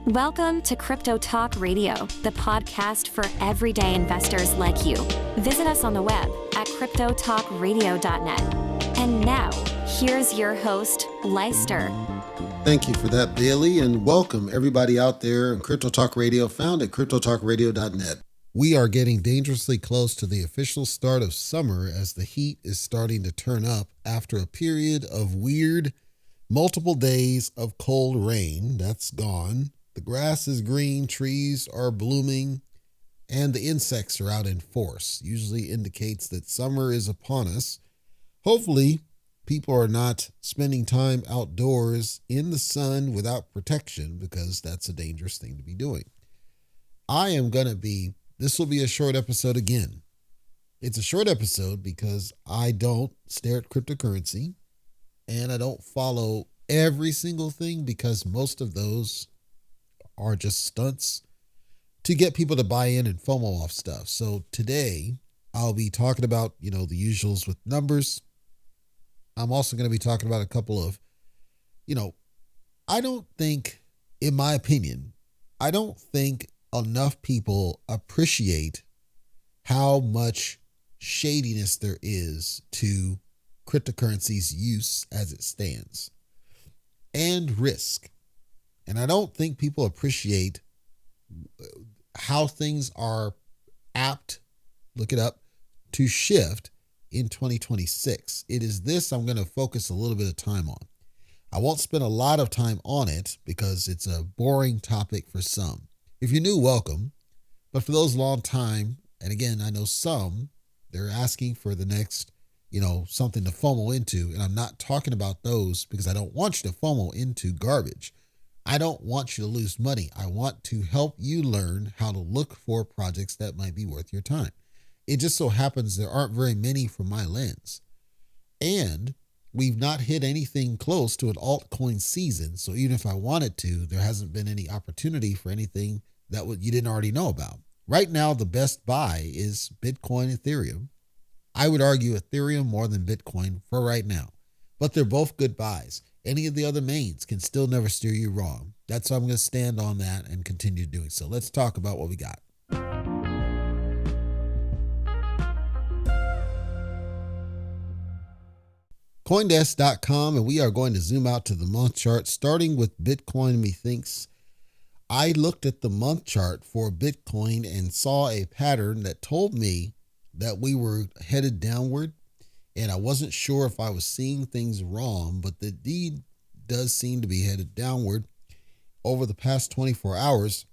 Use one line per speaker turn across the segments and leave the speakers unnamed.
Welcome to Crypto Talk Radio, the podcast for everyday investors like you. Visit us on the web at cryptotalkradio.net. And now, here's your host, Leister.
Thank you for that, Bailey, and welcome everybody out there in Crypto Talk Radio, found at cryptotalkradio.net. We are getting dangerously close to the official start of summer as the heat is starting to turn up after a period of weird, multiple days of cold rain. That's gone. The grass is green, trees are blooming, and the insects are out in force. Usually indicates that summer is upon us. Hopefully, people are not spending time outdoors in the sun without protection, because that's a dangerous thing to be doing. This will be a short episode again. It's a short episode because I don't stare at cryptocurrency and I don't follow every single thing, because most of those are just stunts to get people to buy in and FOMO off stuff. So today I'll be talking about, the usuals with numbers. I'm also going to be talking about a couple of, I don't think enough people appreciate how much shadiness there is to cryptocurrency's use as it stands, and risk. And I don't think people appreciate how things are apt, look it up, to shift in 2026. It is this I'm going to focus a little bit of time on. I won't spend a lot of time on it because it's a boring topic for some. If you're new, welcome. But for those long time, and again, I know some, they're asking for the next, something to FOMO into. And I'm not talking about those because I don't want you to FOMO into garbage. I don't want you to lose money. I want to help you learn how to look for projects that might be worth your time. It just so happens there aren't very many from my lens. And we've not hit anything close to an altcoin season. So even if I wanted to, there hasn't been any opportunity for anything that you didn't already know about. Right now, the best buy is Bitcoin, Ethereum. I would argue Ethereum more than Bitcoin for right now, but they're both good buys. Any of the other mains can still never steer you wrong. That's why I'm going to stand on that and continue doing so. Let's talk about what we got. Coindesk.com, and we are going to zoom out to the month chart, starting with Bitcoin. Methinks I looked at the month chart for Bitcoin and saw a pattern that told me that we were headed downward. And I wasn't sure if I was seeing things wrong, but the deed does seem to be headed downward. Over the past 24 hours,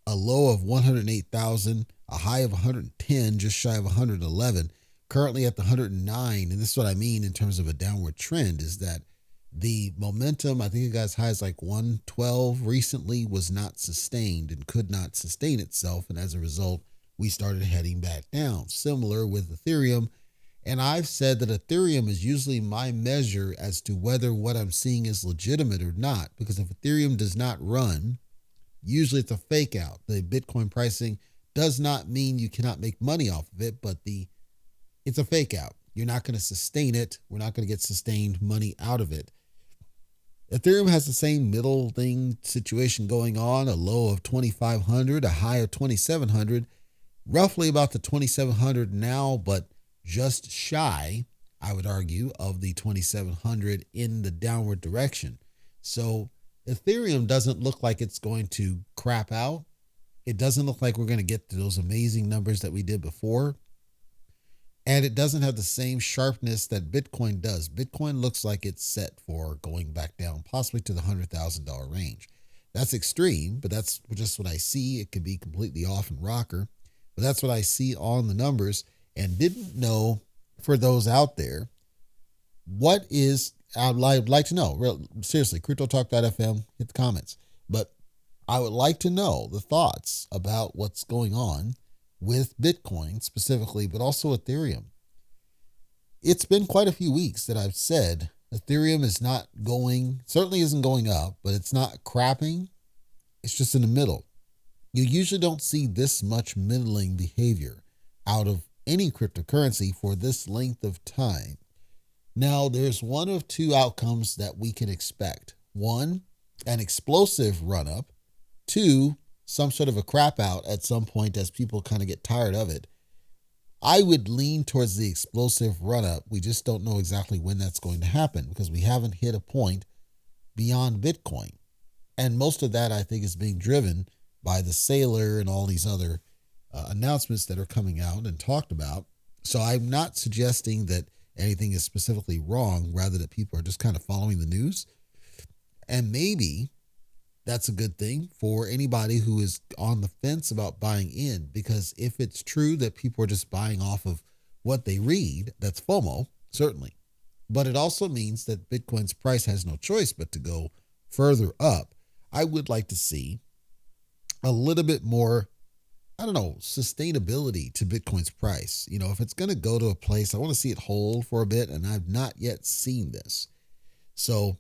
a low of 108,000, a high of 110, just shy of 111, currently at the 109. And this is what I mean in terms of a downward trend, is that the momentum, I think it got as high as like 112 recently, was not sustained and could not sustain itself. And as a result, we started heading back down. Similar with Ethereum. And I've said that Ethereum is usually my measure as to whether what I'm seeing is legitimate or not. Because if Ethereum does not run, usually it's a fake out. The Bitcoin pricing does not mean you cannot make money off of it, but it's a fake out. You're not going to sustain it. We're not going to get sustained money out of it. Ethereum has the same middle thing situation going on, a low of 2,500, a high of 2,700, roughly about the 2,700 now, but just shy, I would argue, of the 2,700 in the downward direction. So Ethereum doesn't look like it's going to crap out. It doesn't look like we're going to get to those amazing numbers that we did before. And it doesn't have the same sharpness that Bitcoin does. Bitcoin looks like it's set for going back down, possibly to the $100,000 range. That's extreme, but that's just what I see. It could be completely off and rocker, but that's what I see on the numbers. And didn't know, for those out there, I'd like to know, seriously, cryptotalk.fm, hit the comments. But I would like to know the thoughts about what's going on with Bitcoin specifically, but also Ethereum. It's been quite a few weeks that I've said Ethereum certainly isn't going up, but it's not crapping. It's just in the middle. You usually don't see this much middling behavior out of any cryptocurrency for this length of time. Now, there's one of two outcomes that we can expect. One, an explosive run-up to some sort of a crap out at some point as people kind of get tired of it. I would lean towards the explosive run up. We just don't know exactly when that's going to happen because we haven't hit a point beyond Bitcoin. And most of that, I think, is being driven by the sailor and all these other announcements that are coming out and talked about. So I'm not suggesting that anything is specifically wrong, rather that people are just kind of following the news. And maybe that's a good thing for anybody who is on the fence about buying in, because if it's true that people are just buying off of what they read, that's FOMO, certainly. But it also means that Bitcoin's price has no choice but to go further up. I would like to see a little bit more, sustainability to Bitcoin's price. If it's going to go to a place, I want to see it hold for a bit, and I've not yet seen this. So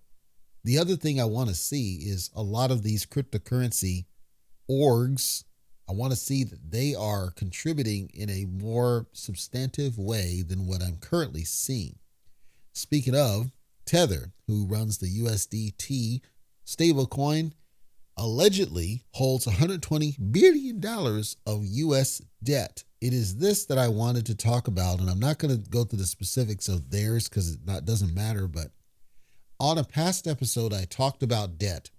the other thing I want to see is a lot of these cryptocurrency orgs. I want to see that they are contributing in a more substantive way than what I'm currently seeing. Speaking of, Tether, who runs the USDT stablecoin, allegedly holds $120 billion of U.S. debt. It is this that I wanted to talk about, and I'm not going to go through the specifics of theirs because it doesn't matter, but on a past episode, I talked about debt,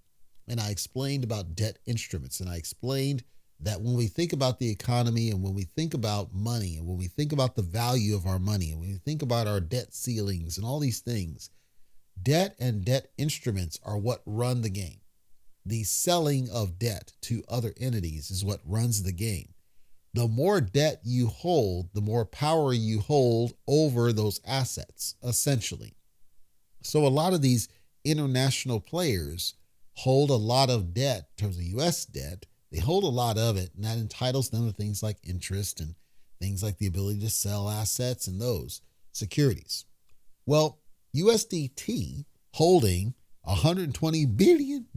and I explained about debt instruments, and I explained that when we think about the economy and when we think about money and when we think about the value of our money and when we think about our debt ceilings and all these things, debt and debt instruments are what run the game. The selling of debt to other entities is what runs the game. The more debt you hold, the more power you hold over those assets, essentially. So a lot of these international players hold a lot of debt in terms of U.S. debt. They hold a lot of it, and that entitles them to things like interest and things like the ability to sell assets and those securities. Well, USDT holding $120 billion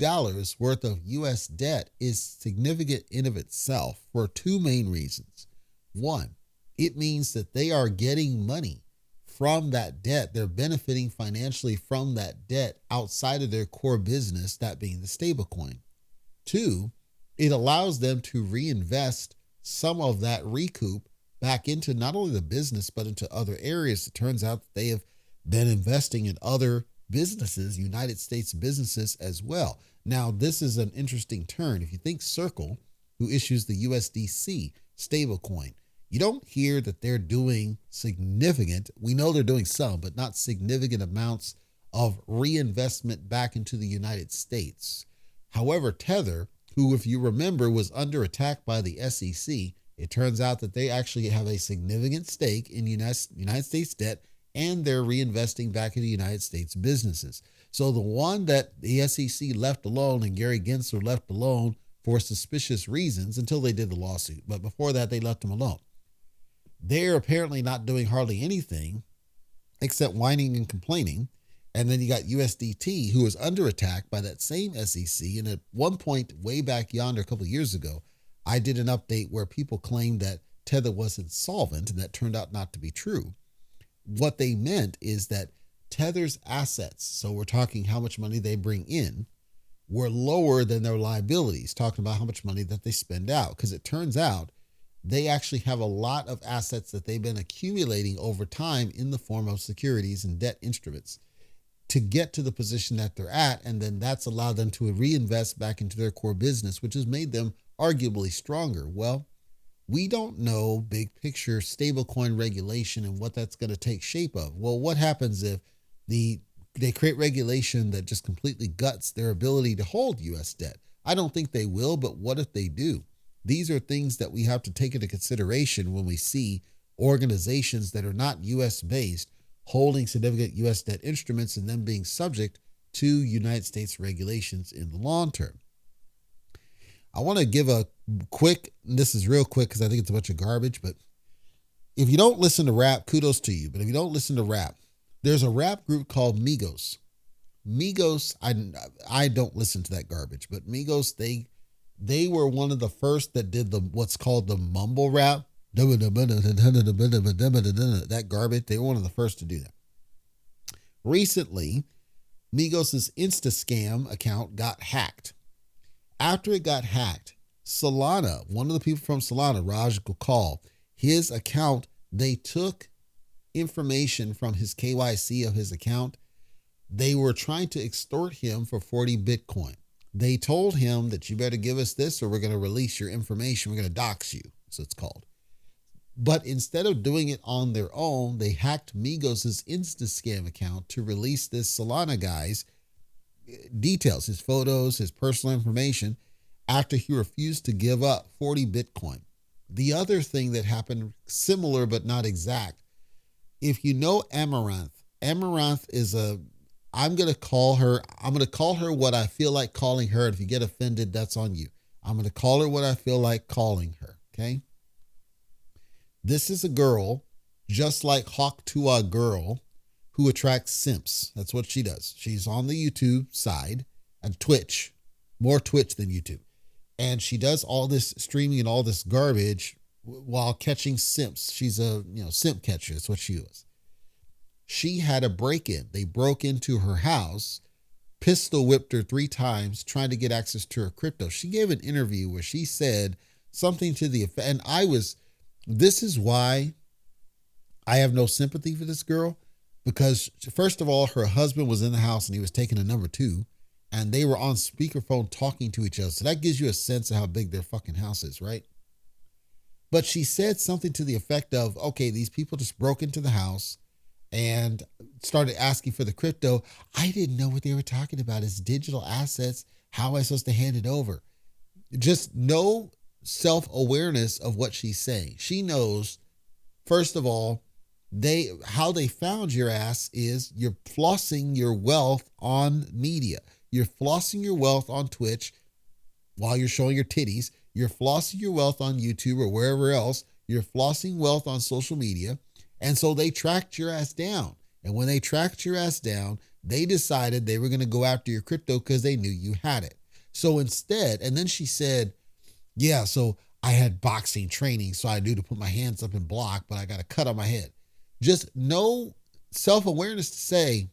worth of U.S. debt is significant in of itself for two main reasons. One, it means that they are getting money from that debt. They're benefiting financially from that debt outside of their core business, that being the stablecoin. Two, it allows them to reinvest some of that recoup back into not only the business, but into other areas. It turns out that they have been investing in other businesses, United States businesses as well. Now, this is an interesting turn. If you think Circle, who issues the USDC stablecoin, you don't hear that they're doing significant, we know they're doing some, but not significant amounts of reinvestment back into the United States. However, Tether, who, if you remember, was under attack by the SEC, it turns out that they actually have a significant stake in United States debt, and they're reinvesting back into United States businesses. So the one that the SEC left alone and Gary Gensler left alone for suspicious reasons until they did the lawsuit, but before that, they left him alone. They're apparently not doing hardly anything except whining and complaining. And then you got USDT, who was under attack by that same SEC. And at one point, way back yonder, a couple of years ago, I did an update where people claimed that Tether was insolvent, and that turned out not to be true. What they meant is that Tether's assets, so we're talking how much money they bring in, were lower than their liabilities, talking about how much money that they spend out. Because it turns out they actually have a lot of assets that they've been accumulating over time in the form of securities and debt instruments to get to the position that they're at. And then that's allowed them to reinvest back into their core business, which has made them arguably stronger. Well, we don't know big picture stablecoin regulation and what that's going to take shape of. Well, what happens if they create regulation that just completely guts their ability to hold U.S. debt? I don't think they will, but what if they do? These are things that we have to take into consideration when we see organizations that are not U.S. based holding significant U.S. debt instruments and then being subject to United States regulations in the long term. I want to give a quick, this is real quick because I think it's a bunch of garbage, but if you don't listen to rap, kudos to you. But if you don't listen to rap, there's a rap group called Migos. Migos, I don't listen to that garbage, but Migos, they were one of the first that did what's called the mumble rap. That garbage, they were one of the first to do that. Recently, Migos' Insta scam account got hacked. After it got hacked, Solana, one of the people from Solana, Raj Gokal, his account, they took information from his KYC of his account. They were trying to extort him for 40 Bitcoin. They told him that you better give us this or we're going to release your information. We're going to dox you, so it's called. But instead of doing it on their own, they hacked Migos' Insta scam account to release this Solana guy's details, his photos, his personal information, after he refused to give up 40 Bitcoin. The other thing that happened, similar but not exact, if you know Amaranth, Amaranth is I'm going to call her what I feel like calling her. If you get offended, that's on you. I'm going to call her what I feel like calling her, okay? This is a girl, just like Hawk Tua girl, who attracts simps. That's what she does. She's on the YouTube side and Twitch, more Twitch than YouTube. And she does all this streaming and all this garbage while catching simps. She's a simp catcher. That's what she was. She had a break-in. They broke into her house, pistol whipped her 3 times, trying to get access to her crypto. She gave an interview where she said something to the effect, and this is why I have no sympathy for this girl, because first of all, her husband was in the house and he was taking a number 2, and they were on speakerphone talking to each other. So that gives you a sense of how big their fucking house is, right? But she said something to the effect of, okay, these people just broke into the house and started asking for the crypto. I didn't know what they were talking about. It's digital assets. How am I supposed to hand it over? Just no self-awareness of what she's saying. She knows, first of all, how they found your ass is you're flossing your wealth on media. You're flossing your wealth on Twitch while you're showing your titties. You're flossing your wealth on YouTube or wherever else. You're flossing wealth on social media. And so they tracked your ass down. And when they tracked your ass down, they decided they were going to go after your crypto because they knew you had it. So instead, and then she said, yeah, so I had boxing training, so I knew to put my hands up and block, but I got a cut on my head. Just no self-awareness to say,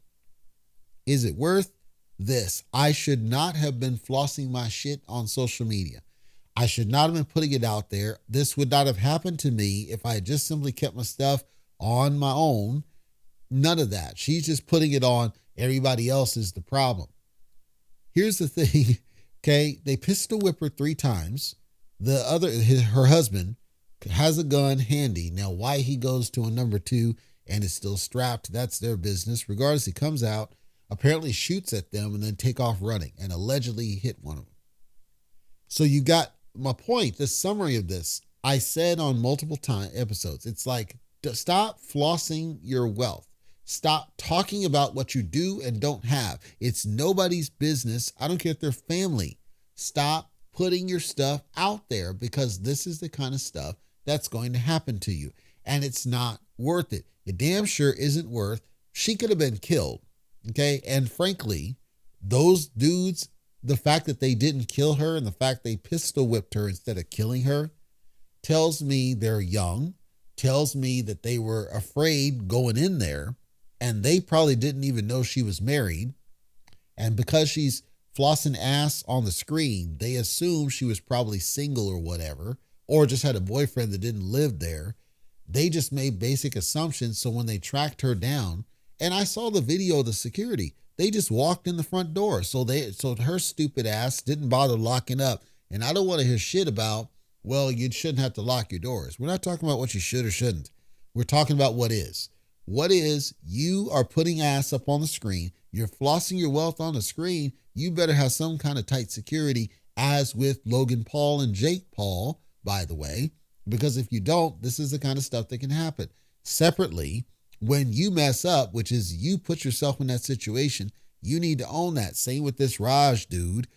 is it worth this? I should not have been flossing my shit on social media. I should not have been putting it out there. This would not have happened to me if I had just simply kept my stuff on my own. None of that. She's just putting it on. Everybody else is the problem. Here's the thing, okay? They pistol whip her 3 times. Her husband has a gun handy. Now, why he goes to a number 2 and is still strapped, that's their business. Regardless, he comes out, apparently shoots at them, and then take off running, and allegedly hit one of them. So you got my point, the summary of this. I said on multiple episodes, it's like, stop flossing your wealth. Stop talking about what you do and don't have. It's nobody's business. I don't care if they're family. Stop putting your stuff out there, because this is the kind of stuff that's going to happen to you. And it's not worth it. It damn sure isn't worth. She could have been killed. Okay. And frankly, those dudes, the fact that they didn't kill her and the fact they pistol whipped her instead of killing her tells me they're young, tells me that they were afraid going in there, and they probably didn't even know she was married. And because she's flossing ass on the screen, they assume she was probably single or whatever, or just had a boyfriend that didn't live there. They just made basic assumptions. So when they tracked her down, and I saw the video of the security, they just walked in the front door. So her stupid ass didn't bother locking up. And I don't want to hear shit about, well, you shouldn't have to lock your doors. We're not talking about what you should or shouldn't. We're talking about what is. What is, you are putting ass up on the screen. You're flossing your wealth on the screen. You better have some kind of tight security, as with Logan Paul and Jake Paul, by the way, because if you don't, this is the kind of stuff that can happen. Separately, when you mess up, which is you put yourself in that situation, you need to own that. Same with this Raj dude.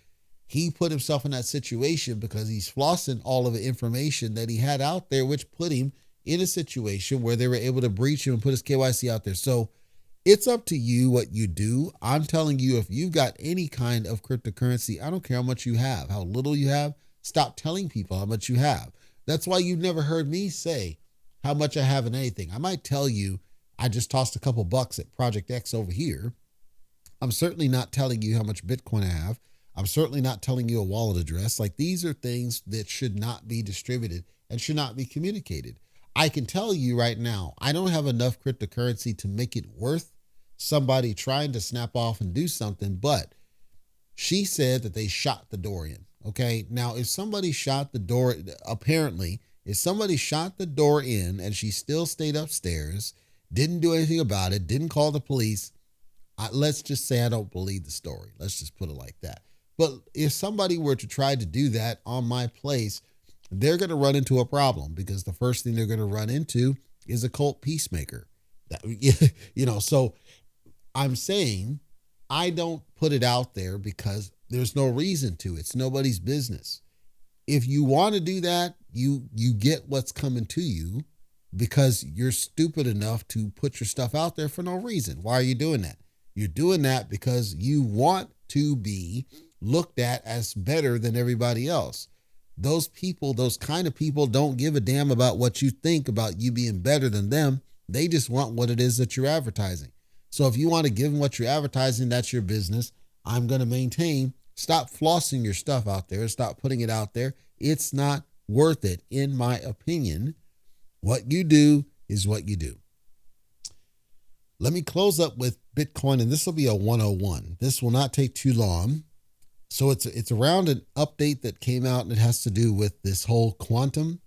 He put himself in that situation because he's flossing all of the information that he had out there, which put him in a situation where they were able to breach him and put his KYC out there. So it's up to you what you do. I'm telling you, if you've got any kind of cryptocurrency, I don't care how much you have, how little you have, stop telling people how much you have. That's why you've never heard me say how much I have in anything. I might tell you I just tossed a couple bucks at Project X over here. I'm certainly not telling you how much Bitcoin I have. I'm certainly not telling you a wallet address. Like, these are things that should not be distributed and should not be communicated. I can tell you right now, I don't have enough cryptocurrency to make it worth somebody trying to snap off and do something, but she said that they shot the door in. Okay. Now, if somebody shot the door, apparently, if somebody shot the door in and she still stayed upstairs, didn't do anything about it, didn't call the police, let's just say I don't believe the story. Let's just put it like that. But if somebody were to try to do that on my place, they're going to run into a problem, because the first thing they're going to run into is a cult peacemaker. So I'm saying I don't put it out there because there's no reason to. It's nobody's business. If you want to do that, you get what's coming to you because you're stupid enough to put your stuff out there for no reason. Why are you doing that? You're doing that because you want to be looked at as better than everybody else. Those people, those kind of people, don't give a damn about what you think about you being better than them. They just want what it is that you're advertising. So if you want to give them what you're advertising, that's your business. I'm going to maintain, stop flossing your stuff out there. Stop putting it out there. It's not worth it, in my opinion. What you do is what you do. Let me close up with Bitcoin, and this will be a 101. This will not take too long. So it's around an update that came out, and it has to do with this whole quantum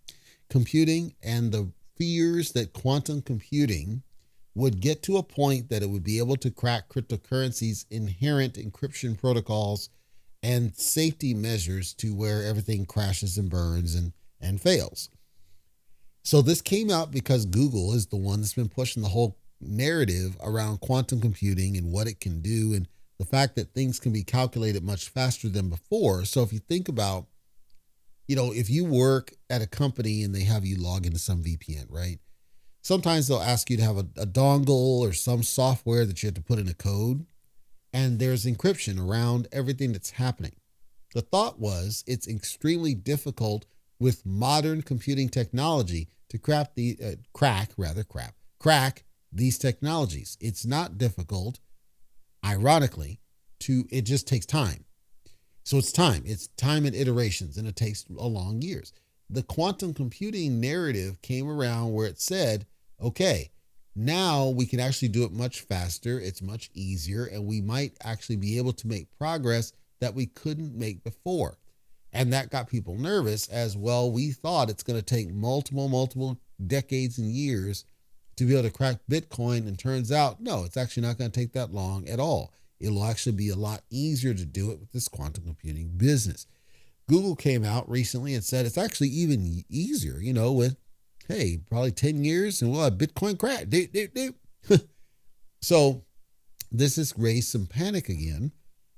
computing and the fears that quantum computing would get to a point that it would be able to crack cryptocurrency's inherent encryption protocols and safety measures to where everything crashes and burns and fails. So this came out because Google is the one that's been pushing the whole narrative around quantum computing and what it can do, and the fact that things can be calculated much faster than before. So if you think about, if you work at a company and they have you log into some VPN, right? Sometimes they'll ask you to have a dongle or some software that you have to put in a code, and there's encryption around everything that's happening. The thought was it's extremely difficult with modern computing technology to crack these technologies. It's not difficult, ironically, it just takes time. So it's time and iterations, and it takes a long years. The quantum computing narrative came around where it said, okay, now we can actually do it much faster. It's much easier, and we might actually be able to make progress that we couldn't make before. And that got people nervous as well. We thought it's going to take multiple decades and years to be able to crack Bitcoin. And turns out, no, it's actually not going to take that long at all. It'll actually be a lot easier to do it with this quantum computing business. Google came out recently and said it's actually even easier, with, hey, probably 10 years and we'll have Bitcoin crack. So this has raised some panic again,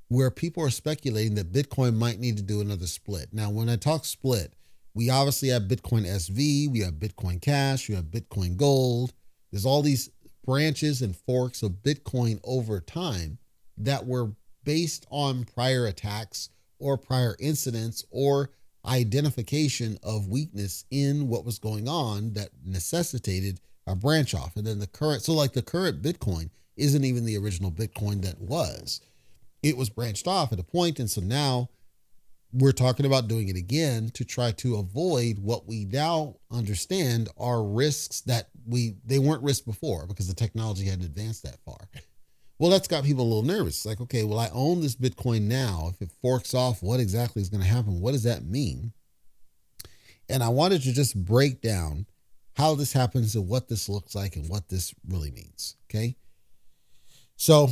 where people are speculating that Bitcoin might need to do another split. Now, when I talk split, we obviously have Bitcoin SV, we have Bitcoin Cash, we have Bitcoin Gold. There's all these branches and forks of Bitcoin over time that were based on prior attacks or prior incidents or identification of weakness in what was going on that necessitated a branch off. And then the current Bitcoin isn't even the original Bitcoin that was. It was branched off at a point, and so now we're talking about doing it again to try to avoid what we now understand are risks that they weren't risks before because the technology hadn't advanced that far. Well, that's got people a little nervous. It's like, okay, well, I own this Bitcoin now. If it forks off, what exactly is going to happen? What does that mean? And I wanted to just break down how this happens and what this looks like and what this really means. Okay. So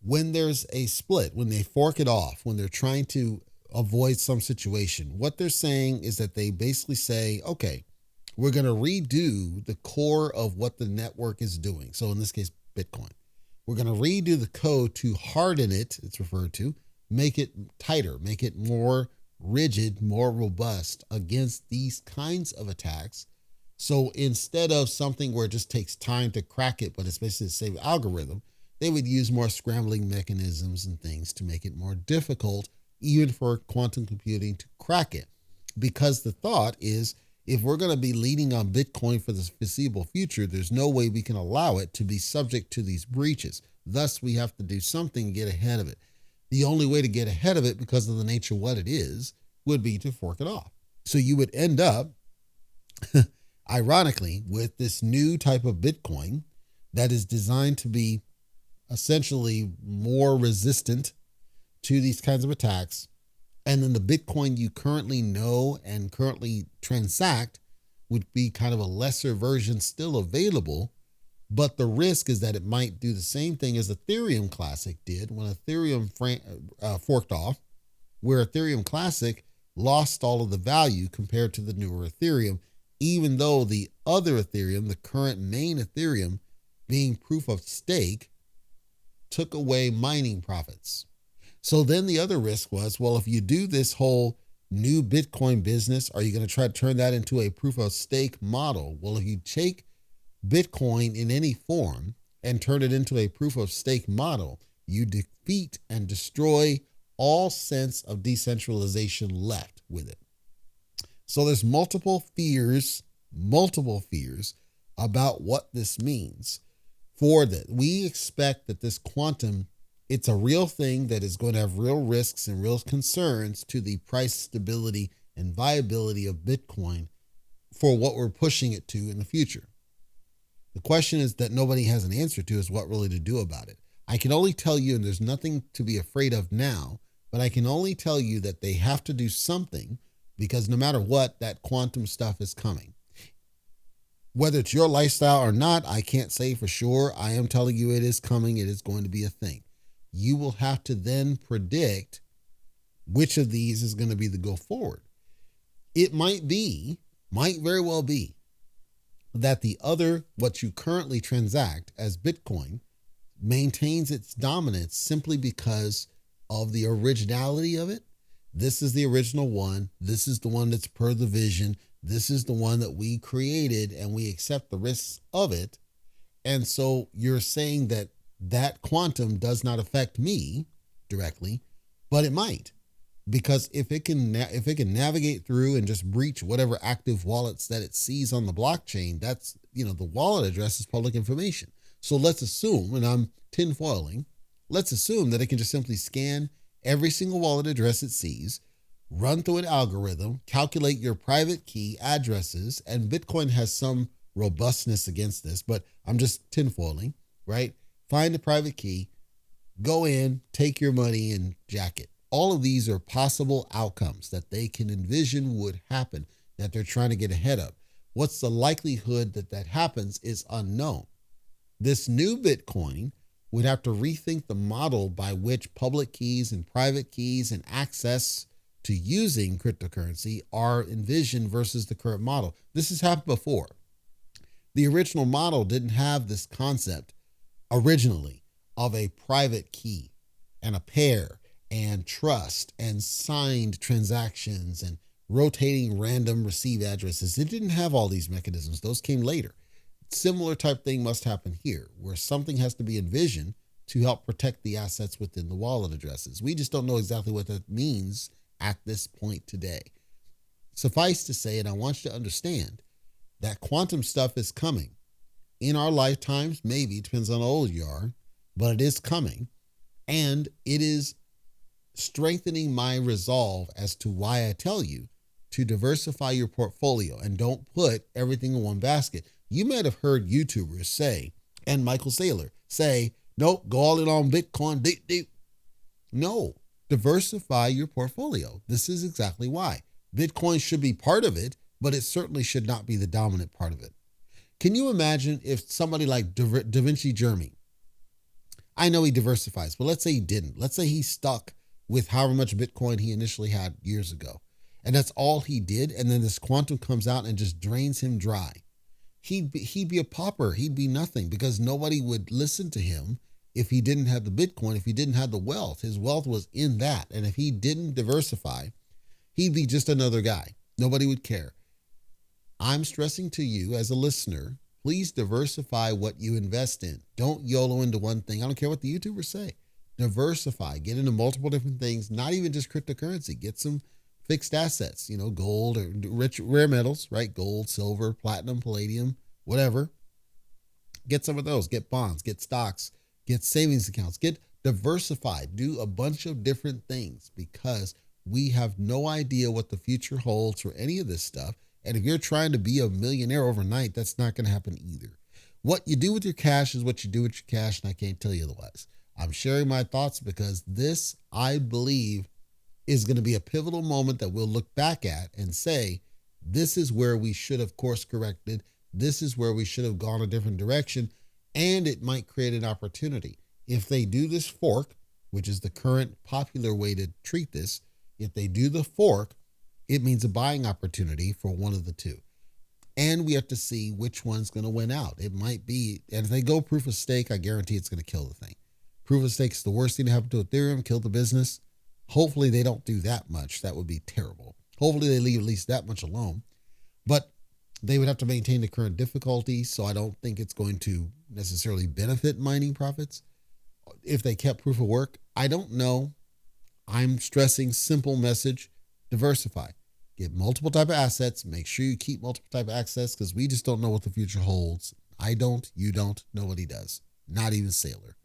when there's a split, when they fork it off, when they're trying to avoid some situation, what they're saying is that they basically say, okay, we're going to redo the core of what the network is doing. So in this case, Bitcoin. We're going to redo the code to harden it, it's referred to, make it tighter, make it more rigid, more robust against these kinds of attacks. So instead of something where it just takes time to crack it, but it's basically the same algorithm, they would use more scrambling mechanisms and things to make it more difficult, even for quantum computing to crack it. Because the thought is, if we're going to be leaning on Bitcoin for the foreseeable future, there's no way we can allow it to be subject to these breaches. Thus, we have to do something to get ahead of it. The only way to get ahead of it, because of the nature of what it is, would be to fork it off. So you would end up, ironically, with this new type of Bitcoin that is designed to be essentially more resistant to these kinds of attacks. And then the Bitcoin you currently know and currently transact would be kind of a lesser version still available. But the risk is that it might do the same thing as Ethereum Classic did when Ethereum forked off, where Ethereum Classic lost all of the value compared to the newer Ethereum, even though the other Ethereum, the current main Ethereum, being proof of stake, took away mining profits. So then the other risk was, well, if you do this whole new Bitcoin business, are you going to try to turn that into a proof of stake model? Well, if you take Bitcoin in any form and turn it into a proof of stake model, you defeat and destroy all sense of decentralization left with it. So there's multiple fears about what this means for that. We expect that this quantum, it's a real thing that is going to have real risks and real concerns to the price stability and viability of Bitcoin for what we're pushing it to in the future. The question is that nobody has an answer to is what really to do about it. I can only tell you, and there's nothing to be afraid of now, but I can only tell you that they have to do something, because no matter what, that quantum stuff is coming. Whether it's your lifestyle or not, I can't say for sure. I am telling you it is coming. It is going to be a thing. You will have to then predict which of these is going to be the go forward. It might very well be that the other, what you currently transact as Bitcoin, maintains its dominance simply because of the originality of it. This is the original one. This is the one that's per the vision. This is the one that we created, and we accept the risks of it. And so you're saying that that quantum does not affect me directly, but it might, because if it can navigate through and just breach whatever active wallets that it sees on the blockchain, that's, the wallet address is public information. So let's assume, and I'm tinfoiling, let's assume that it can just simply scan every single wallet address it sees, run through an algorithm, calculate your private key addresses, and Bitcoin has some robustness against this, but I'm just tinfoiling, right? Find the private key, go in, take your money, and jack it. All of these are possible outcomes that they can envision would happen, that they're trying to get ahead of. What's the likelihood that that happens is unknown. This new Bitcoin would have to rethink the model by which public keys and private keys and access to using cryptocurrency are envisioned versus the current model. This has happened before. The original model didn't have this concept originally of a private key and a pair and trust and signed transactions and rotating random receive addresses. It didn't have all these mechanisms. Those came later. Similar type thing must happen here, where something has to be envisioned to help protect the assets within the wallet addresses. We just don't know exactly what that means at this point today. Suffice to say, and I want you to understand, that quantum stuff is coming. In our lifetimes, maybe, depends on how old you are, but it is coming. And it is strengthening my resolve as to why I tell you to diversify your portfolio and don't put everything in one basket. You might have heard YouTubers say, and Michael Saylor say, nope, go all in on Bitcoin, deep. No, diversify your portfolio. This is exactly why. Bitcoin should be part of it, but it certainly should not be the dominant part of it. Can you imagine if somebody like Da Vinci Jeremy, I know he diversifies, but let's say he didn't. Let's say he stuck with however much Bitcoin he initially had years ago, and that's all he did, and then this quantum comes out and just drains him dry. He'd be a pauper. He'd be nothing, because nobody would listen to him if he didn't have the Bitcoin, if he didn't have the wealth. His wealth was in that. And if he didn't diversify, he'd be just another guy. Nobody would care. I'm stressing to you as a listener, please diversify what you invest in. Don't YOLO into one thing. I don't care what the YouTubers say. Diversify. Get into multiple different things, not even just cryptocurrency. Get some fixed assets, gold or rare metals, right? Gold, silver, platinum, palladium, whatever. Get some of those. Get bonds, get stocks, get savings accounts, get Diversify, do a bunch of different things because we have no idea what the future holds for any of this stuff. And if you're trying to be a millionaire overnight, that's not going to happen either. What you do with your cash is what you do with your cash, and I can't tell you otherwise. I'm sharing my thoughts because this, I believe, is going to be a pivotal moment that we'll look back at and say, this is where we should have course corrected. This is where we should have gone a different direction, and it might create an opportunity. If they do this fork, which is the current popular way to treat this, if they do the fork, it means a buying opportunity for one of the two. And we have to see which one's going to win out. It might be, and if they go proof of stake, I guarantee it's going to kill the thing. Proof of stake is the worst thing to happen to Ethereum, kill the business. Hopefully they don't do that much. That would be terrible. Hopefully they leave at least that much alone. But they would have to maintain the current difficulty, so I don't think it's going to necessarily benefit mining profits. If they kept proof of work, I don't know. I'm stressing simple message, diversify. Get multiple type of assets. Make sure you keep multiple type of access because we just don't know what the future holds. I don't, you don't, nobody does. Not even Sailor.